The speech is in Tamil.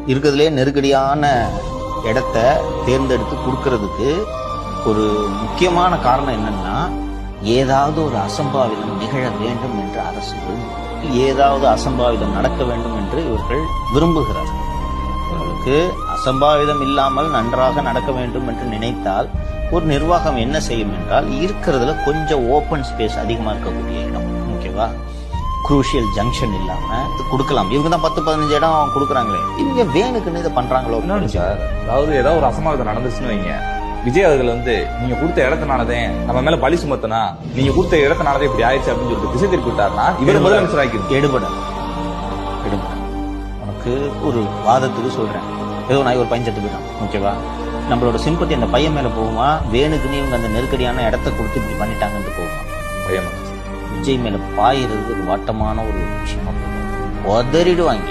இருக்கிறதுலே நெருக்கடியான இடத்த தேர்ந்தெடுத்து கொடுக்கறதுக்கு ஒரு முக்கியமான காரணம் என்னன்னா, ஏதாவது ஒரு அசம்பாவிதம் நிகழ வேண்டும் என்று அரசு ஏதாவது அசம்பாவிதம் நடக்க வேண்டும் என்று இவர்கள் விரும்புகிறார்கள். அவர்களுக்கு அசம்பாவிதம் இல்லாமல் நன்றாக நடக்க வேண்டும் என்று நினைத்தால் ஒரு நிர்வாகம் என்ன செய்யும் என்றால், இருக்கிறதுல கொஞ்சம் ஓப்பன் ஸ்பேஸ் அதிகமா இருக்கக்கூடிய இடம், ஓகேவா, குரூஷியல் ஜங்ஷன் இல்லாம கொடுக்கலாம். இவங்க தான் 10-15 இடம் கொடுக்குறாங்களே, இவங்க வேணுக்குன்னு இதை பண்றாங்களோ சார். அதாவது ஏதாவது ஒரு அசம்பாவிதம் நடந்துச்சுன்னு வைங்க, விஜய் அவர்கள் நீங்க கொடுத்த இடத்தினாலதே நம்ம மேல பழி சுமத்தினா, நீங்க கொடுத்த இடத்தினாலதே இப்படி ஆயிடுச்சு அப்படின்னு சொல்லிட்டு திசை திருப்பி விட்டாருன்னா இவர் முதலமைச்சர் ஆக்கி எடுபட. உனக்கு ஒரு வாதத்துக்கு சொல்றேன், ஏதோ நான் ஒரு பையன் செத்து போயிட்டான், ஓகேவா, நம்மளோட சிம்பத்தி அந்த பையன் மேல போகுமா, வேணுக்குன்னு இவங்க அந்த நெருக்கடியான இடத்த கொடுத்து இப்படி பண்ணிட்டாங்கன்னு போகுமா? பையன் விஜய் மேல பாயிறது ஒரு வாட்டமான ஒரு விஷயமா போகும், உதறிடுவாங்க.